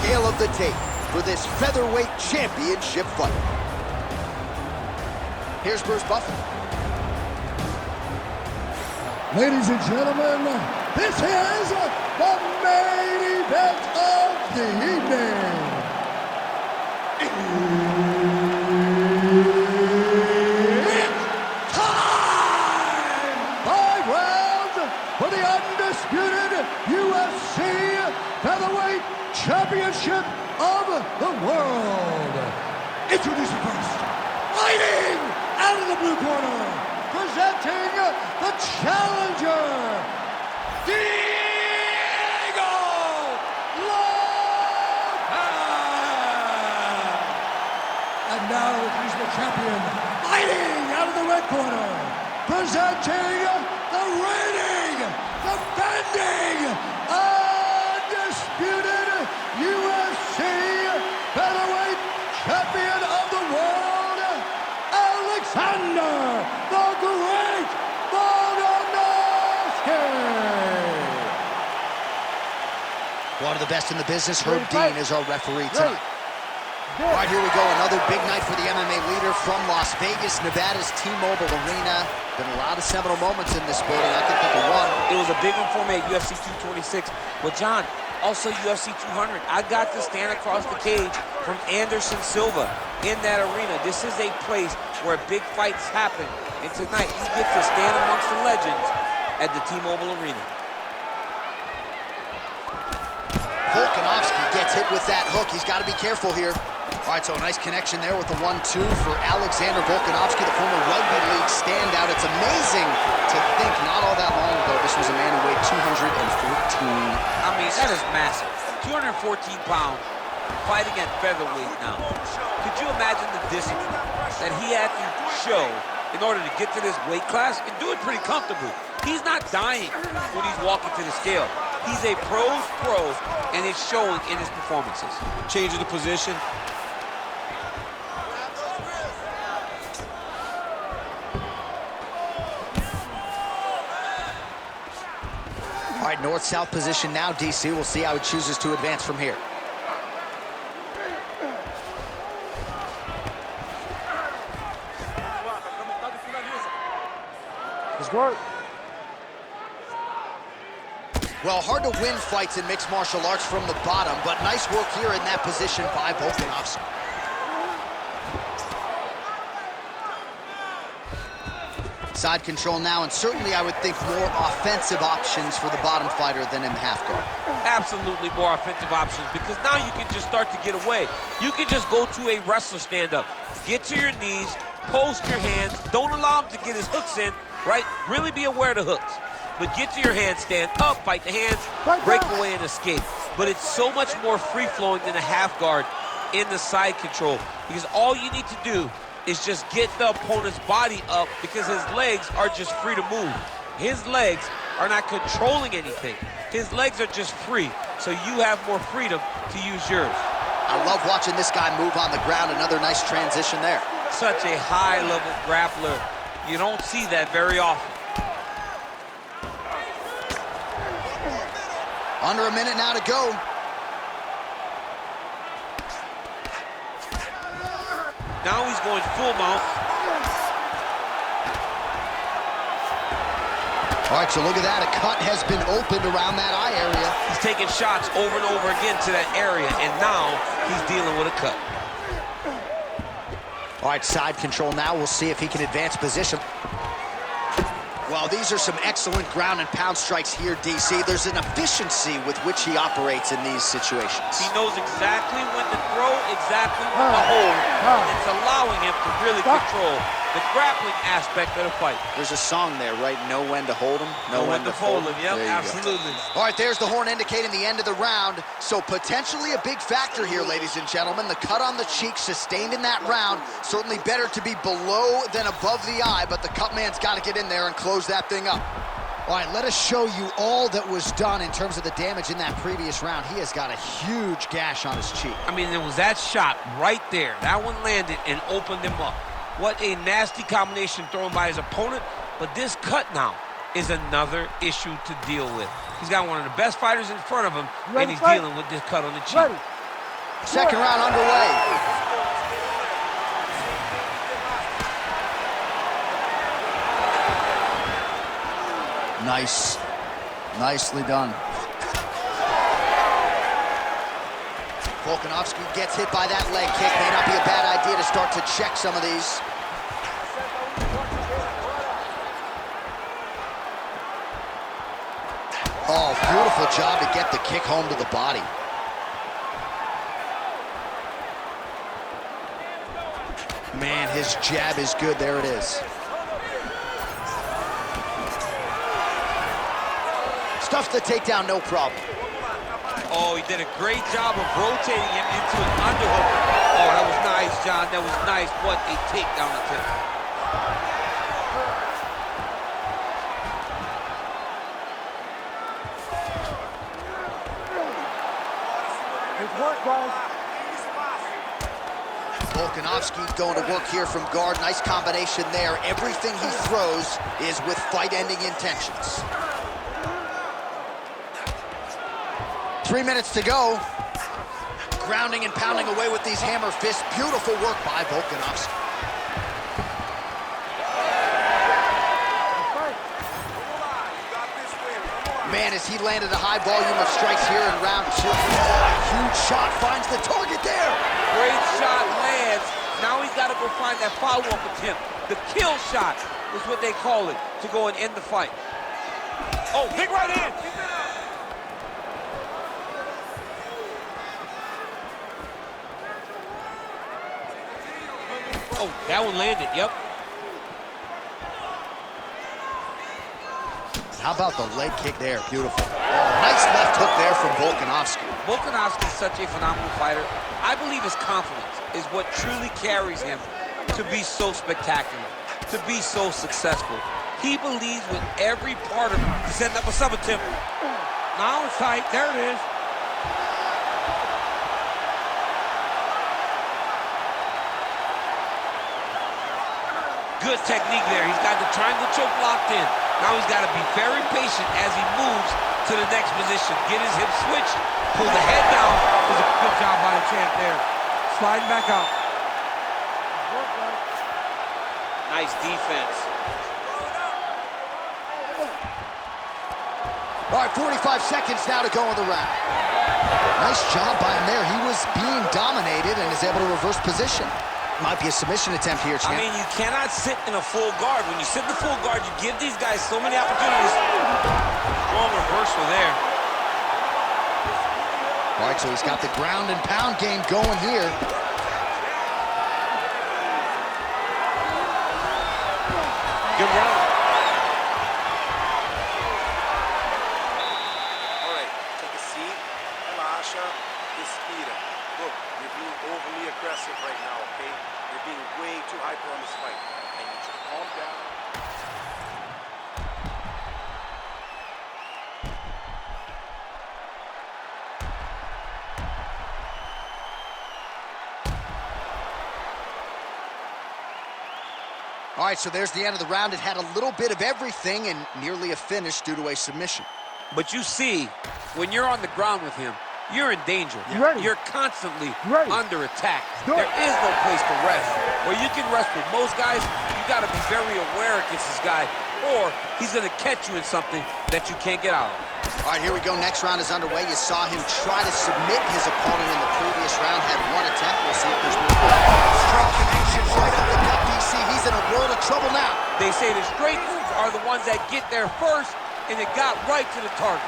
tale of the tape for this featherweight championship fight. Here's Bruce Buffer. Ladies and gentlemen, this is the main event of the evening. It's time! 5 rounds for the undisputed UFC Featherweight Championship of the world. Introducing first, fighting out of the blue corner, presenting the challenger, Diego Lopes! And now he's the champion, fighting out of the red corner, presenting the reigning, defending, undisputed UFC Featherweight Champion of the world, Alexander the Great Volkanovski! One of the best in the business, Herb Dean, is our referee tonight. All right, here we go. Another big night for the MMA leader from Las Vegas, Nevada's T-Mobile Arena. Been a lot of seminal moments in this building. I can think of one. It was a big one for me at UFC 226. But John, also UFC 200. I got to stand across the cage from Anderson Silva in that arena. This is a place where big fights happen. And tonight, you get to stand amongst the legends at the T-Mobile Arena. Volkanovski gets hit with that hook. He's got to be careful here. All right, so a nice connection there with the 1-2 for Alexander Volkanovski, the former rugby league standout. It's amazing to think not all that long ago this was a man who weighed 214. I mean, that is massive. 214 pounds, fighting at featherweight now. Could you imagine the discipline that he had to show in order to get to this weight class and do it pretty comfortably? He's not dying when he's walking to the scale. He's a pro's pro, and it's showing in his performances. Changing the position. All right, north-south position now, DC. We'll see how he chooses to advance from here. Let's work. Well, hard to win fights in mixed martial arts from the bottom, but nice work here in that position by Volkanovski. Side control now, and certainly I would think more offensive options for the bottom fighter than in the half guard. Absolutely more offensive options, because now you can just start to get away. You can just go to a wrestler stand-up. Get to your knees, post your hands, don't allow him to get his hooks in, right? Really be aware of the hooks. But get to your handstand, up, fight the hands, break away and escape. But it's so much more free-flowing than a half guard in the side control, because all you need to do is just get the opponent's body up, because his legs are just free to move. His legs are not controlling anything. His legs are just free, so you have more freedom to use yours. I love watching this guy move on the ground. Another nice transition there. Such a high-level grappler. You don't see that very often. Under a minute now to go. Now he's going full mount. All right, so look at that. A cut has been opened around that eye area. He's taking shots over and over again to that area, and now he's dealing with a cut. All right, side control now. We'll see if he can advance position. Well, these are some excellent ground and pound strikes here, DC. There's an efficiency with which he operates in these situations. He knows exactly when to throw, exactly when to hold, and it's allowing him to really control the grappling aspect of the fight. There's a song there, right? Know when to hold him, know when to fold him. Yep, absolutely. All right, there's the horn indicating the end of the round. So potentially a big factor here, ladies and gentlemen. The cut on the cheek sustained in that round. Certainly better to be below than above the eye, but the cut man's got to get in there and close that thing up. All right, let us show you all that was done in terms of the damage in that previous round. He has got a huge gash on his cheek. I mean, it was that shot right there. That one landed and opened him up. What a nasty combination thrown by his opponent. But this cut now is another issue to deal with. He's got one of the best fighters in front of him, and he's dealing with this cut on the cheek. Second round underway. Nice. Nicely done. Volkanovski gets hit by that leg kick. May not be a bad idea to start to check some of these. Oh, beautiful job to get the kick home to the body. Man, his jab is good. There it is. Stuffs the takedown, no problem. Oh, he did a great job of rotating him into an underhook. Oh, that was nice, John. That was nice. What a takedown attempt. Good work, guys. Volkanovski going to work here from guard. Nice combination there. Everything he throws is with fight-ending intentions. 3 minutes to go. Grounding and pounding away with these hammer fists. Beautiful work by Volkanovski. Man, as he landed a high volume of strikes here in round 2. Huge shot finds the target there. Great shot lands. Now he's got to go find that follow-up attempt. The kill shot is what they call it, to go and end the fight. Oh, big right hand. Oh, that one landed, yep. How about the leg kick there? Beautiful. Oh, nice left hook there from Volkanovski. Volkanovski is such a phenomenal fighter. I believe his confidence is what truly carries him to be so spectacular, to be so successful. He believes with every part of him. He's setting up a sub attempt. Now it's tight. There it is. Good technique there. He's got the triangle choke locked in. Now he's got to be very patient as he moves to the next position. Get his hip switched, pull the head down. It was a good job by the champ there. Sliding back out. Nice defense. All right, 45 seconds now to go in the round. Nice job by him there. He was being dominated and is able to reverse position. Might be a submission attempt here, champ. I mean, you cannot sit in a full guard. When you sit in the full guard, you give these guys so many opportunities. Strong reversal there. All right, so he's got the ground and pound game going here. Good round. All right, take a seat. Relaxa. Respira. Look, you're being overly aggressive right now, okay? You're being way too hyper on this fight. I need you to calm down. All right, so there's the end of the round. It had a little bit of everything and nearly a finish due to a submission. But you see, when you're on the ground with him, you're in danger. You're constantly under attack. There is no place to rest. Where you can rest with most guys, you got to be very aware against this guy, or he's going to catch you in something that you can't get out of. All right, here we go. Next round is underway. You saw him try to submit his opponent in the previous round. Had one attempt. We'll see if there's more. Straight connections right up the gut, DC. He's in a world of trouble now. They say the straight moves are the ones that get there first, and it got right to the target.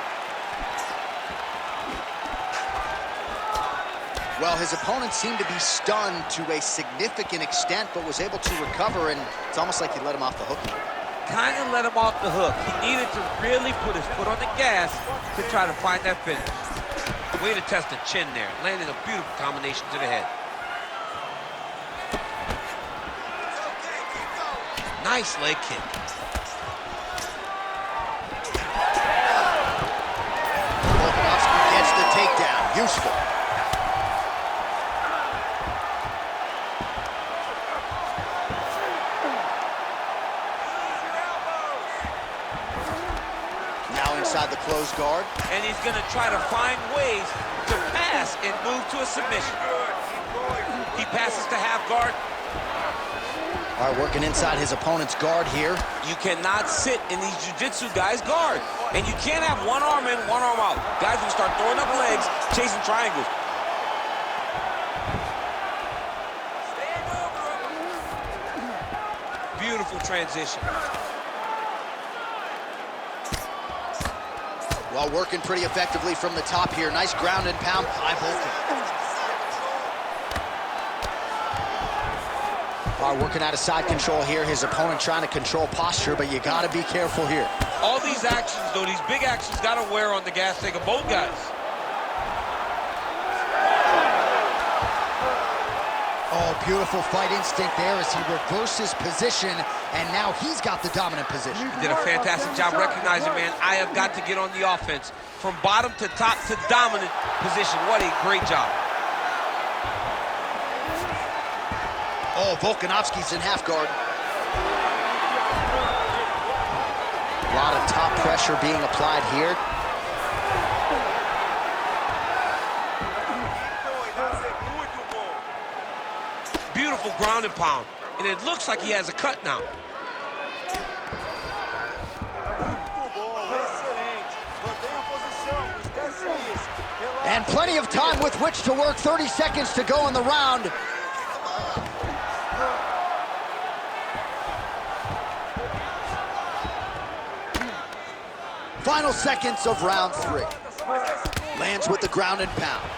Well, his opponent seemed to be stunned to a significant extent, but was able to recover, and it's almost like he let him off the hook. Kind of let him off the hook. He needed to really put his foot on the gas to try to find that finish. Way to test the chin there. Landing a beautiful combination to the head. Nice leg kick. Volkanovski gets the takedown. Useful. Now inside the closed guard. And he's going to try to find ways to pass pass and move to a submission. He passes to half guard. All right, working inside his opponent's guard here. You cannot sit in these jiu-jitsu guys' guard. And you can't have one arm in, one arm out. Guys will start throwing up legs, chasing triangles. Beautiful transition. While working pretty effectively from the top here. Nice ground and pound by Volkan. Working out of side control here. His opponent trying to control posture, but you got to be careful here. All these actions, though, these big actions got to wear on the gas tank of both guys. Oh, beautiful fight instinct there as he reverses position, and now he's got the dominant position. He did a fantastic job recognizing, man, I have got to get on the offense. From bottom to top to dominant position. What a great job. Oh, Volkanovski's in half guard. A lot of top pressure being applied here. Beautiful ground and pound. And it looks like he has a cut now. And plenty of time with which to work. 30 seconds to go in the round. Final seconds of round 3. Lands with the ground and pound.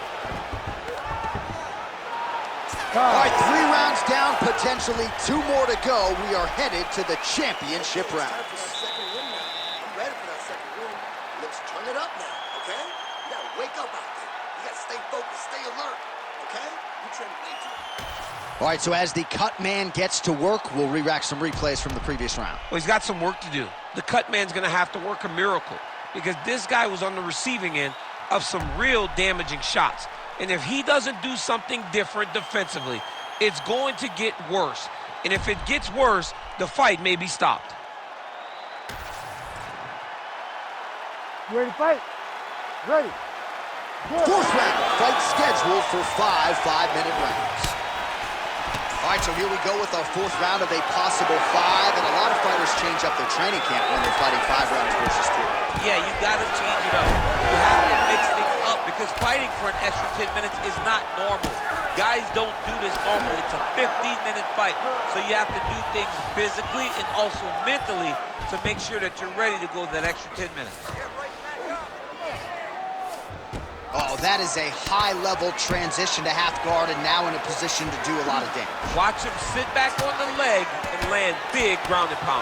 All right, 3 rounds down, potentially 2 more to go. We are headed to the championship rounds. I'm ready for that second round. Let's turn it up now, okay? You gotta wake up out there. You gotta stay focused, stay alert, okay? You train way too. All right, so as the cut man gets to work, we'll re-rack some replays from the previous round. Well, he's got some work to do. The cut man's going to have to work a miracle because this guy was on the receiving end of some real damaging shots. And if he doesn't do something different defensively, it's going to get worse. And if it gets worse, the fight may be stopped. You ready to fight? Ready. Good. 4th round, fight scheduled for 5 5-minute rounds. All right, so here we go with our 4th round of a possible 5, and a lot of fighters change up their training camp when they're fighting 5 rounds versus 3. Yeah, you got to change it up. You have to mix things up because fighting for an extra 10 minutes is not normal. Guys don't do this normally. It's a 15-minute fight, so you have to do things physically and also mentally to make sure that you're ready to go that extra 10 minutes. Oh, that is a high-level transition to half guard and now in a position to do a lot of damage. Watch him sit back on the leg and land big ground and pound.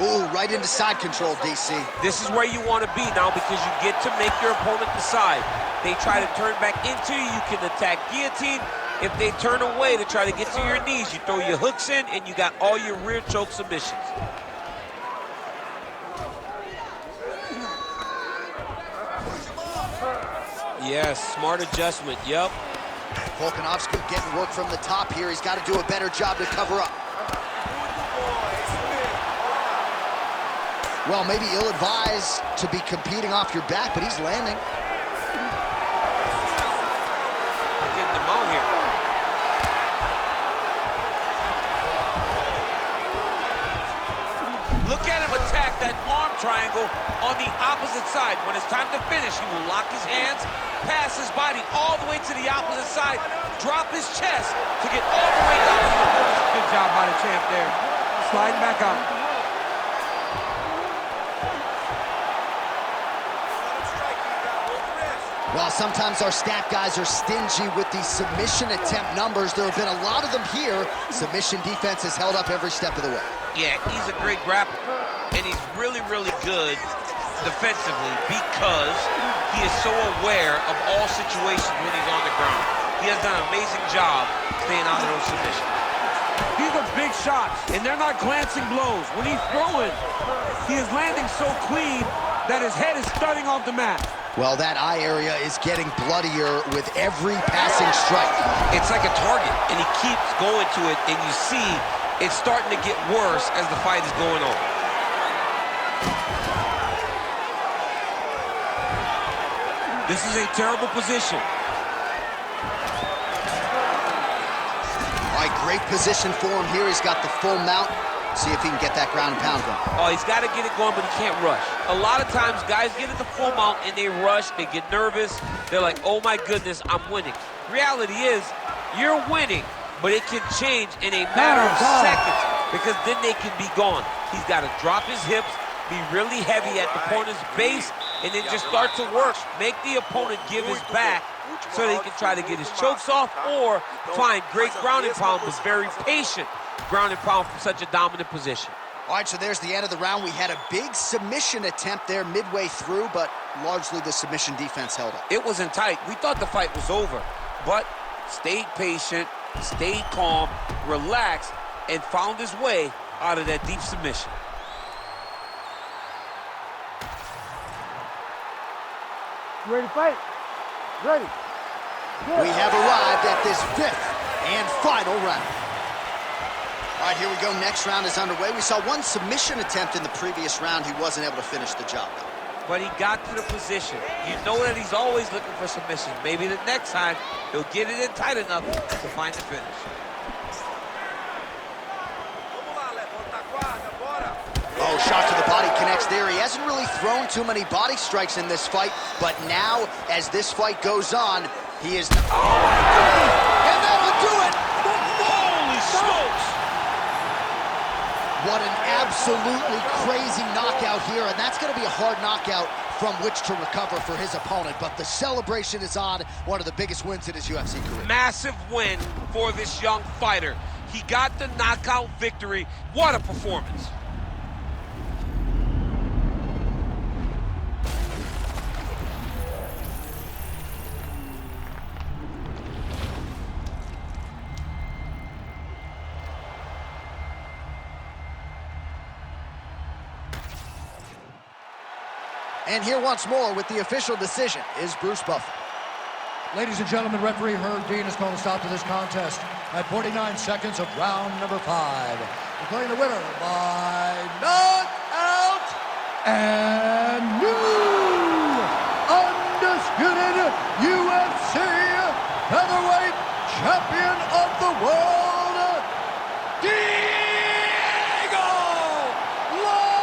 Ooh, right into side control, DC. This is where you want to be now because you get to make your opponent decide. They try to turn back into you, you can attack guillotine. If they turn away to try to get to your knees, you throw your hooks in and you got all your rear choke submissions. Yes, smart adjustment, yep. Volkanovski getting work from the top here. He's got to do a better job to cover up. Well, maybe ill-advised to be competing off your back, but he's landing. Getting them out here. Look at him attack that arm triangle on the opposite side. When it's time to finish, he will lock his hands, pass his body all the way to the opposite side, drop his chest to get all the way down to the finish. Good job by the champ there. Sliding back up. Well, sometimes our stat guys are stingy with the submission attempt numbers. There have been a lot of them here. Submission defense has held up every step of the way. Yeah, he's a great grappler, and he's really, really good defensively because he is so aware of all situations when he's on the ground. He has done an amazing job staying out of those submissions. These are big shots, and they're not glancing blows. When he's throwing, he is landing so clean that his head is starting off the mat. Well, that eye area is getting bloodier with every passing strike. It's like a target, and he keeps going to it, and you see it's starting to get worse as the fight is going on. This is a terrible position. All right, great position for him here. He's got the full mount. See if he can get that ground and pound going. Oh, he's got to get it going, but he can't rush. A lot of times, guys get at the full mount and they rush, they get nervous. They're like, oh my goodness, I'm winning. Reality is, you're winning, but it can change in a matter of seconds because then they can be gone. He's got to drop his hips, be really heavy at the opponent's base, and then just start to work. Make the opponent give his back so that he can try to get his chokes off or find great ground and pound, but very patient ground and pound from such a dominant position. All right, so there's the end of the round. We had a big submission attempt there midway through, but largely the submission defense held up. It wasn't tight. We thought the fight was over, but stayed patient, stayed calm, relaxed, and found his way out of that deep submission. You ready to fight? Ready. We have arrived at this 5th and final round. All right, here we go. Next round is underway. We saw one submission attempt in the previous round. He wasn't able to finish the job, though. But he got to the position. You know that he's always looking for submission. Maybe the next time he'll get it in tight enough to find the finish. Oh, shot to the body connects there. He hasn't really thrown too many body strikes in this fight, but now, as this fight goes on, he is... Oh, my God! And that'll do it! Holy smokes! What an absolutely crazy knockout here, and that's going to be a hard knockout from which to recover for his opponent, but the celebration is on. One of the biggest wins in his UFC career. Massive win for this young fighter. He got the knockout victory. What a performance. And here once more with the official decision is Bruce Buffer. Ladies and gentlemen, referee Herb Dean has called a stop to this contest at 49 seconds of round number 5. Declaring the winner by knockout and new undisputed UFC featherweight champion of the world, Diego Lopes!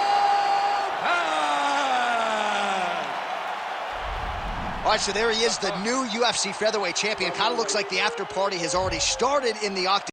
All right, so there he is, the new UFC featherweight champion. Kind of looks like the after party has already started in the octagon.